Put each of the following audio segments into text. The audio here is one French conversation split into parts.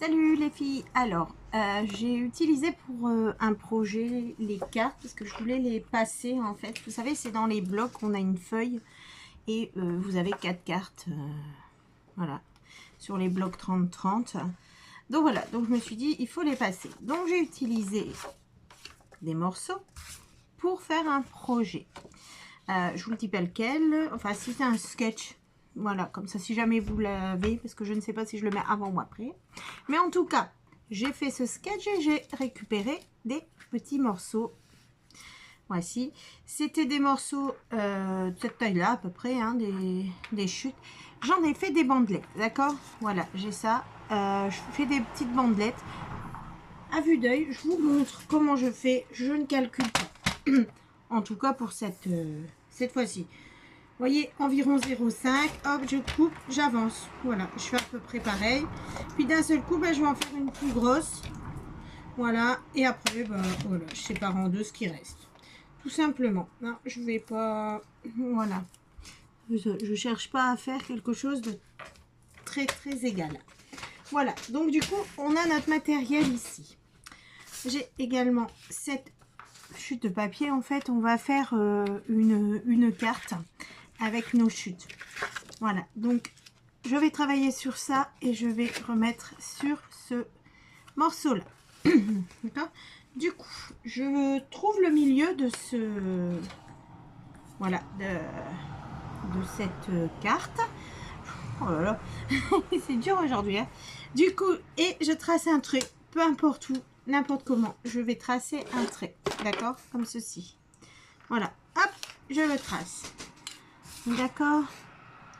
Salut les filles. Alors, j'ai utilisé pour un projet les cartes parce que je voulais les passer en fait. Vous savez, c'est dans les blocs, on a une feuille et vous avez 4 cartes. Voilà, sur les blocs 30-30. Donc voilà, donc je me suis dit, il faut les passer. Donc j'ai utilisé des morceaux pour faire un projet. Je vous le dis pas lequel. Enfin, si c'est un sketch. Voilà, comme ça, si jamais vous l'avez, parce que je ne sais pas si je le mets avant ou après. Mais en tout cas, j'ai fait ce sketch et j'ai récupéré des petits morceaux. Voici. C'était des morceaux de cette taille-là, à peu près, hein, des chutes. J'en ai fait des bandelettes, d'accord? Voilà, j'ai ça. Je fais des petites bandelettes. À vue d'œil, je vous montre comment je fais. Je ne calcule pas. En tout cas, pour cette fois-ci. Vous voyez, environ 0,5, hop, je coupe, j'avance. Voilà, je fais à peu près pareil. Puis d'un seul coup, ben, je vais en faire une plus grosse. Voilà, et après, ben, voilà, je sépare en deux ce qui reste. Tout simplement. Non, je vais pas... Voilà. Je cherche pas à faire quelque chose de très, très égal. Voilà, donc du coup, on a notre matériel ici. J'ai également cette chute de papier. En fait, on va faire une carte avec nos chutes. Voilà, donc je vais travailler sur ça et je vais remettre sur ce morceau là. D'accord. Du coup, je trouve le milieu de ce voilà de cette carte. Oh là là, c'est dur aujourd'hui, hein. Du coup, et je trace un trait, peu importe où, n'importe comment, je vais tracer un trait, d'accord, comme ceci. Voilà, hop, je le trace. D'accord.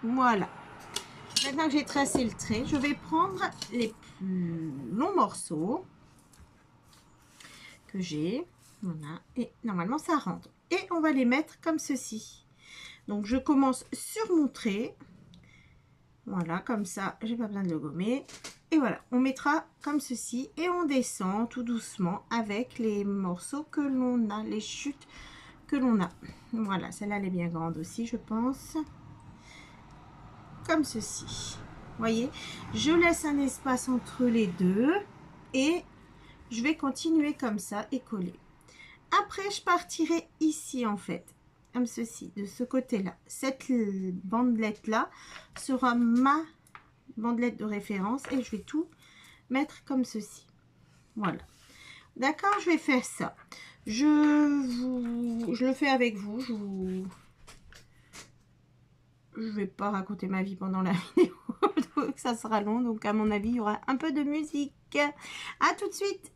Voilà. Maintenant que j'ai tracé le trait, je vais prendre les plus longs morceaux que j'ai. Voilà. Et normalement, ça rentre. Et on va les mettre comme ceci. Donc, je commence sur mon trait. Voilà, comme ça, j'ai pas besoin de le gommer. Et voilà, on mettra comme ceci. Et on descend tout doucement avec les morceaux que l'on a, les chutes que l'on a. Voilà, celle-là, elle est bien grande aussi, je pense. Comme ceci. Voyez, je laisse un espace entre les deux et je vais continuer comme ça et coller. Après, je partirai ici en fait, comme ceci, de ce côté-là. Cette bandelette-là sera ma bandelette de référence et je vais tout mettre comme ceci. Voilà. D'accord, je vais faire ça. Je le fais avec vous. Je vais pas raconter ma vie pendant la vidéo. Ça sera long, donc à mon avis il y aura un peu de musique. À tout de suite.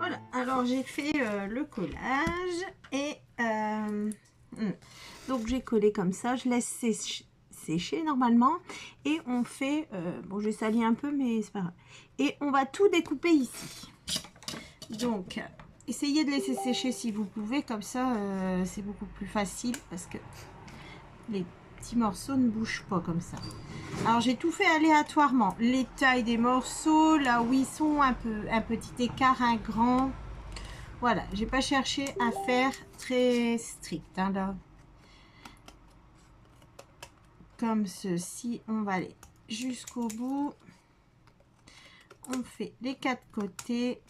Voilà, alors j'ai fait le collage et donc j'ai collé comme ça, je laisse sécher normalement et on fait, bon j'ai sali un peu mais c'est pas grave, et on va tout découper ici. Donc essayez de laisser sécher si vous pouvez, comme ça c'est beaucoup plus facile parce que les petits morceaux ne bougent pas comme ça. Alors j'ai tout fait aléatoirement, les tailles des morceaux, là où ils sont, un petit écart, un grand. Voilà, j'ai pas cherché à faire très strict hein, là. Comme ceci, on va aller jusqu'au bout. On fait les 4 côtés.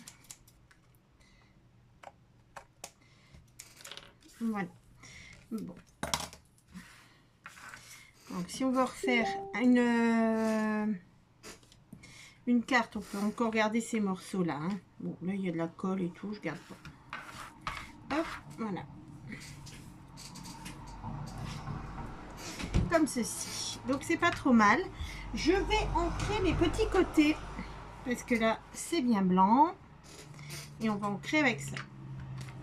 Voilà. Bon. Donc si on veut refaire une carte, on peut encore garder ces morceaux là. Hein. Bon, là il y a de la colle et tout, je garde pas. Hop, voilà. Comme ceci. Donc c'est pas trop mal. Je vais ancrer mes petits côtés parce que là c'est bien blanc et on va ancrer avec ça.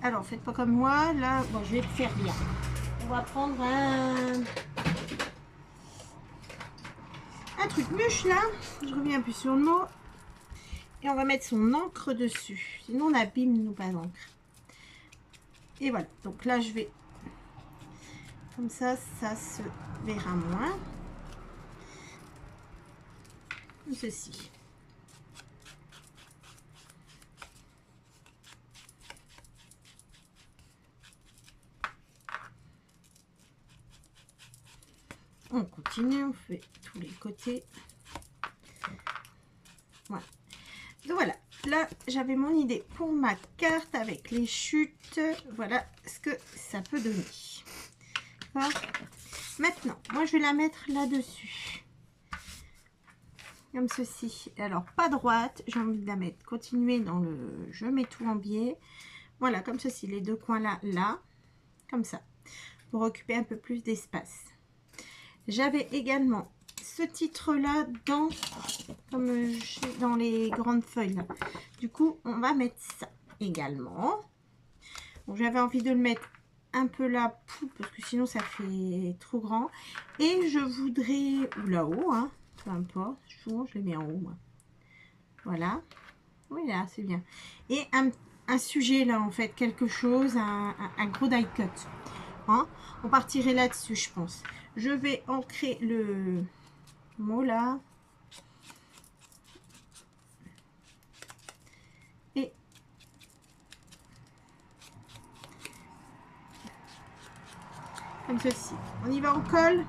Alors faites pas comme moi là. Bon, je vais le faire bien. On va prendre un truc mûche là. Je reviens plus sur le mot et on va mettre son encre dessus. Sinon on abîme nos pas d'encre. Et voilà. Donc là je vais comme ça se verra moins. Ceci. On continue, on fait tous les côtés. Voilà. Donc voilà, là j'avais mon idée pour ma carte avec les chutes. Voilà ce que ça peut donner. Maintenant, moi je vais la mettre là-dessus. Comme ceci. Alors pas droite, j'ai envie de la mettre. Continuer dans le... Je mets tout en biais. Voilà, comme ceci, les deux coins là, là. Comme ça. Pour occuper un peu plus d'espace. J'avais également ce titre-là dans... Comme dans les grandes feuilles. Là. Du coup, on va mettre ça également. Bon, j'avais envie de le mettre un peu là, parce que sinon ça fait trop grand. Et je voudrais... Ou là-haut, hein. Peu importe, souvent je les mets en haut. Moi. Voilà. Oui, là, c'est bien. Et un sujet là, en fait, quelque chose, un gros die cut. Hein? On partirait là-dessus, je pense. Je vais ancrer le mot là. Et comme ceci. On y va, on colle.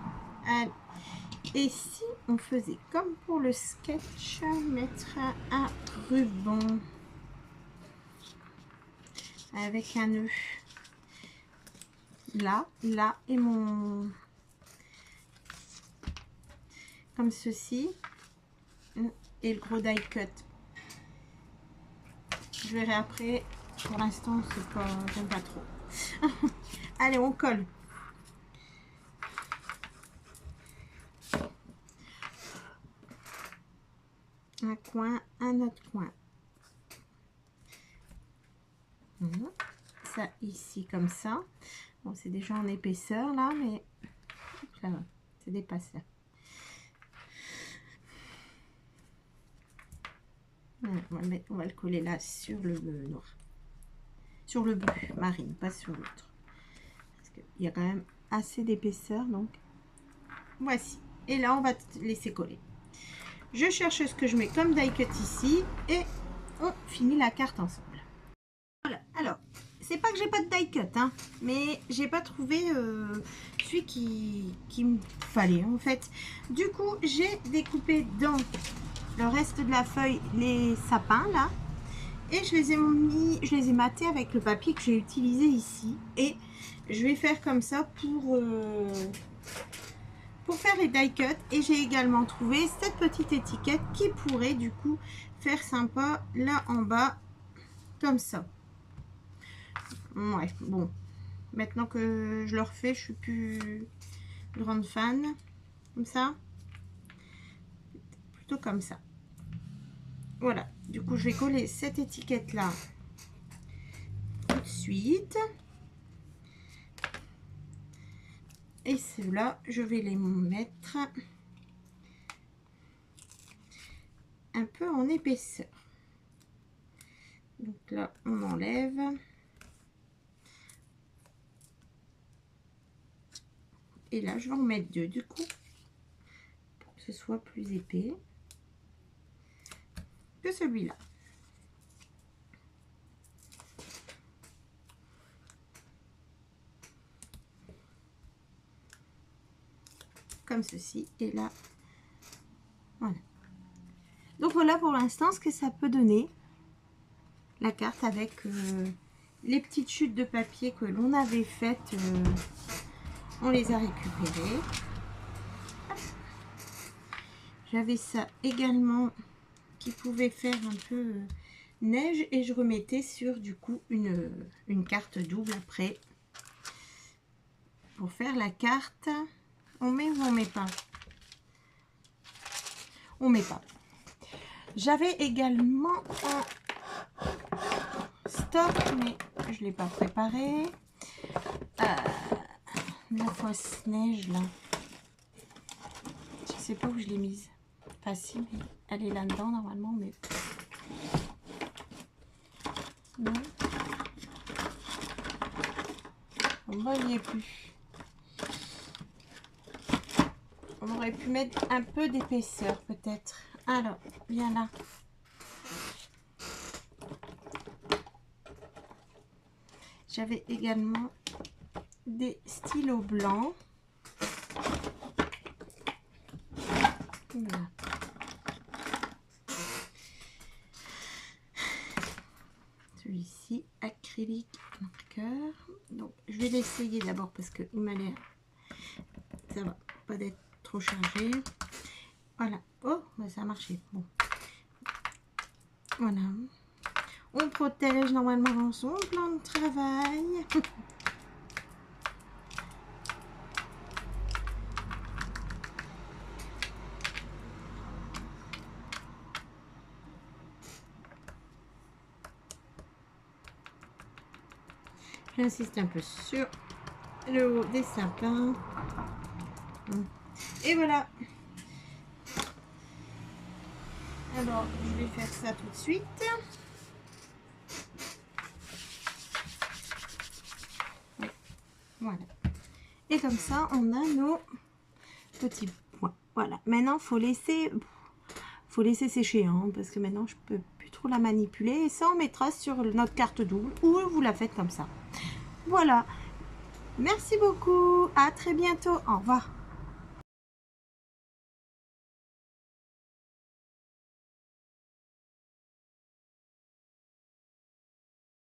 Et si on faisait comme pour le sketch, mettre un ruban avec un nœud là, là et mon comme ceci et le gros die cut. Je verrai après. Pour l'instant, c'est pas, j'aime pas trop. Allez, on colle. Un coin, un autre coin. Ça ici comme ça. Bon, c'est déjà en épaisseur là, mais ça va, c'est dépassé. On va le coller là sur le noir. Sur le bleu marine, pas sur l'autre. Parce qu'il y a quand même assez d'épaisseur, donc voici. Et là, on va laisser coller. Je cherche ce que je mets comme die cut ici et on finit la carte ensemble. Voilà, alors, c'est pas que j'ai pas de die cut, hein, mais j'ai pas trouvé celui qui me fallait en fait. Du coup, j'ai découpé dans le reste de la feuille les sapins là et je les ai matés avec le papier que j'ai utilisé ici et je vais faire comme ça pour faire les die cut. Et j'ai également trouvé cette petite étiquette qui pourrait du coup faire sympa là en bas comme ça. Ouais, bon, maintenant que je le refais, je suis plus grande fan comme ça, plutôt comme ça. Voilà, du coup je vais coller cette étiquette là de suite. Et ceux-là, je vais les mettre un peu en épaisseur. Donc là, on enlève. Et là, je vais en mettre deux du coup, pour que ce soit plus épais que celui-là. Comme ceci. Et là, voilà. Donc voilà pour l'instant ce que ça peut donner. La carte avec les petites chutes de papier que l'on avait faites. On les a récupérées. J'avais ça également qui pouvait faire un peu neige et je remettais sur du coup une carte double après pour faire la carte. On met ou on met pas? On met pas. J'avais également un stock mais je l'ai pas préparé. La fausse neige là. Je sais pas où je l'ai mise. Enfin si, mais elle est là-dedans normalement, mais non. On va y est plus. On aurait pu mettre un peu d'épaisseur peut-être. Alors, viens là. J'avais également des stylos blancs. Voilà. Celui-ci, acrylique marqueur. Donc, je vais l'essayer d'abord parce que il m'a l'air, ça va pas d'être trop chargé. Voilà. Oh, bah ça a marché. Bon. Voilà. On protège normalement son plan de travail. J'insiste un peu sur le haut des sapins. Et voilà. Alors, je vais faire ça tout de suite. Oui. Voilà. Et comme ça, on a nos petits points. Voilà. Maintenant, faut laisser sécher, hein, parce que maintenant, je peux plus trop la manipuler. Et ça, on mettra sur notre carte double ou vous la faites comme ça. Voilà. Merci beaucoup. À très bientôt. Au revoir.